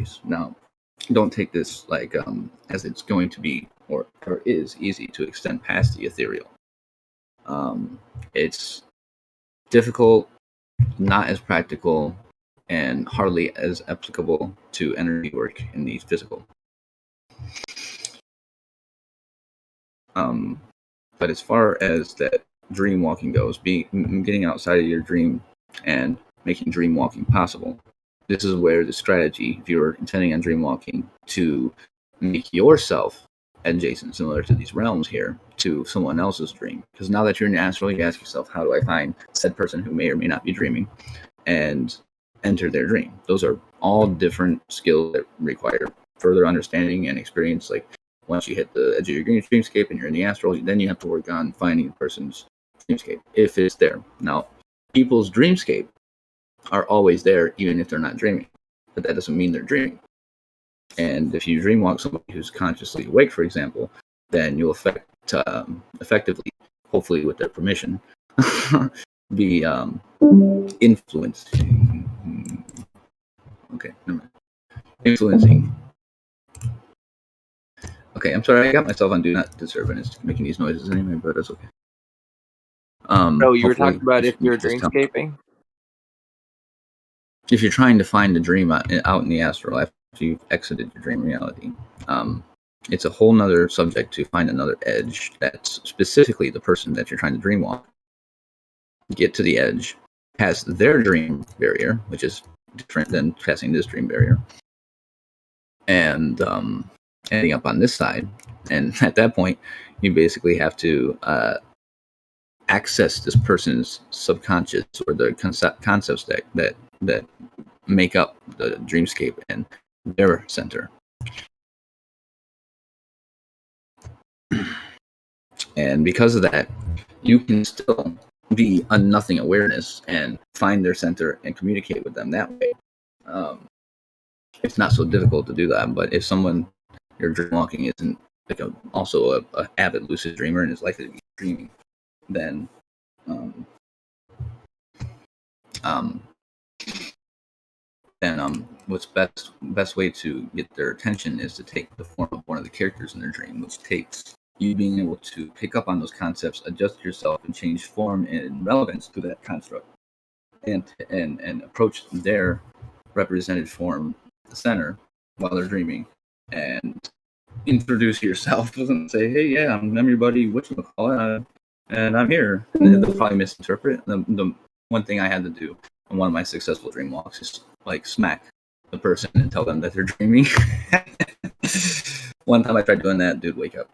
memories. Now, don't take this like as it's going to be or is easy to extend past the ethereal. It's difficult, not as practical, and hardly as applicable to energy work in the physical. But as far as that dream walking goes, getting outside of your dream and making dream walking possible, this is where the strategy, if you're intending on dream walking, to make yourself adjacent, similar to these realms here, to someone else's dream. Because now that you're in the astral, you ask yourself, how do I find said person who may or may not be dreaming and enter their dream? Those are all different skills that require further understanding and experience. Like, once you hit the edge of your dreamscape and you're in the astral, then you have to work on finding a person's dreamscape, if it's there. Now, people's dreamscape are always there, even if they're not dreaming. But that doesn't mean they're dreaming. And if you dreamwalk somebody who's consciously awake, for example, then you'll effectively, hopefully with their permission, be influenced. Okay, never mind. Influencing. Okay, I'm sorry, I got myself on Do Not Disturb, and it's making these noises anyway, but that's okay. So you were talking about if you're dreamscaping? If you're trying to find a dream out in the astral after you've exited your dream reality, it's a whole nother subject to find another edge that's specifically the person that you're trying to dreamwalk. Get to the edge, pass their dream barrier, which is different than passing this dream barrier, and ending up on this side. And at that point, you basically have to access this person's subconscious, or the concepts that make up the dreamscape and their center. And because of that, you can still be a nothing awareness and find their center and communicate with them that way. It's not so difficult to do that. But if someone you're dreamwalking isn't like also a avid lucid dreamer and is likely to be dreaming, then what's best way to get their attention is to take the form of one of the characters in their dream, which takes you being able to pick up on those concepts, adjust yourself, and change form and relevance to that construct, and approach their represented form, the center, while they're dreaming, and introduce yourself and say, "Hey, yeah, I'm your buddy whatchamacallit, and I'm here." And they'll probably misinterpret. The one thing I had to do on one of my successful dream walks is like smack the person and tell them that they're dreaming. One time I tried doing that, dude wake up.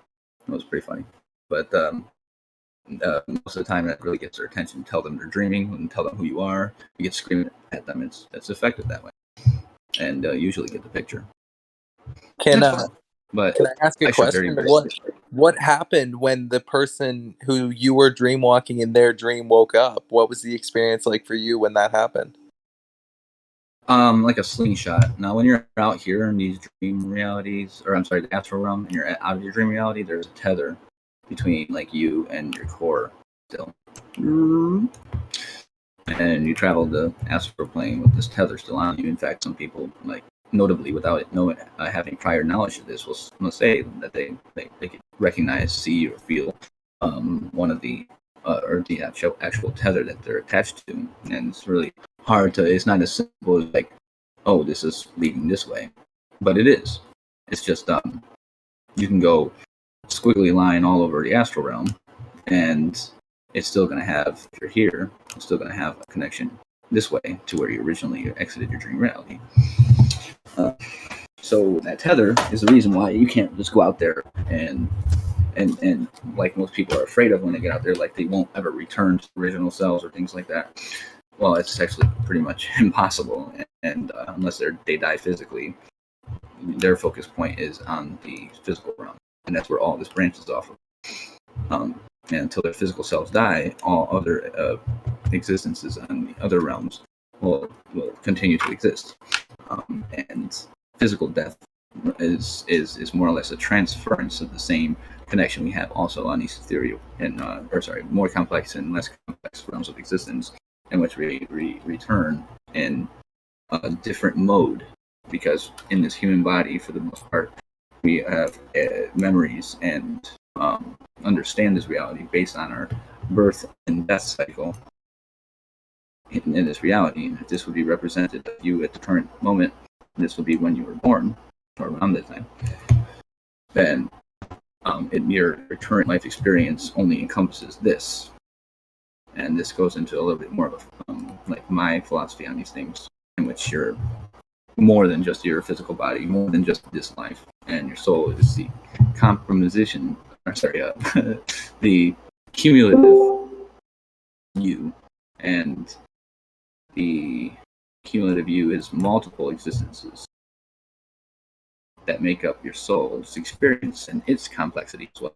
It was pretty funny. But most of the time that really gets their attention. Tell them they're dreaming and tell them who you are. You get screaming at them. It's effective that way. And usually get the picture. Can I ask a question? What happened when the person who you were dreamwalking in their dream woke up? What was the experience like for you when that happened? Like a slingshot. Now, when you're out here in these dream realities, or I'm sorry, the astral realm, and you're out of your dream reality, there's a tether between like you and your core still. And you travel the astral plane with this tether still on you. In fact, some people, like notably without it having prior knowledge of this, will say that they can recognize, see, or feel one of the or the actual tether that they're attached to. And it's really hard to, it's not as simple as like, oh, this is leading this way, but it is. It's just you can go squiggly line all over the astral realm, and it's still going to have, if you're here, it's still going to have a connection this way to where you originally exited your dream reality. So that tether is the reason why you can't just go out there and like most people are afraid of when they get out there, like they won't ever return to original selves or things like that. Well, it's actually pretty much impossible, and unless they die physically, their focus point is on the physical realm, and that's where all this branches off of. And until their physical selves die, all other existences on the other realms will continue to exist. And physical death is more or less a transference of the same connection we have also on these ethereal and more complex and less complex realms of existence, in which we return in a different mode because in this human body, for the most part, we have memories and understand this reality based on our birth and death cycle in this reality. And if this would be represented of you at the current moment, this would be when you were born, or around that time, then your current life experience only encompasses this. And this goes into a little bit more of like my philosophy on these things, in which you're more than just your physical body, more than just this life, and your soul is the compromisation. The cumulative you, and the cumulative you is multiple existences that make up your soul's experience and its complexity as well.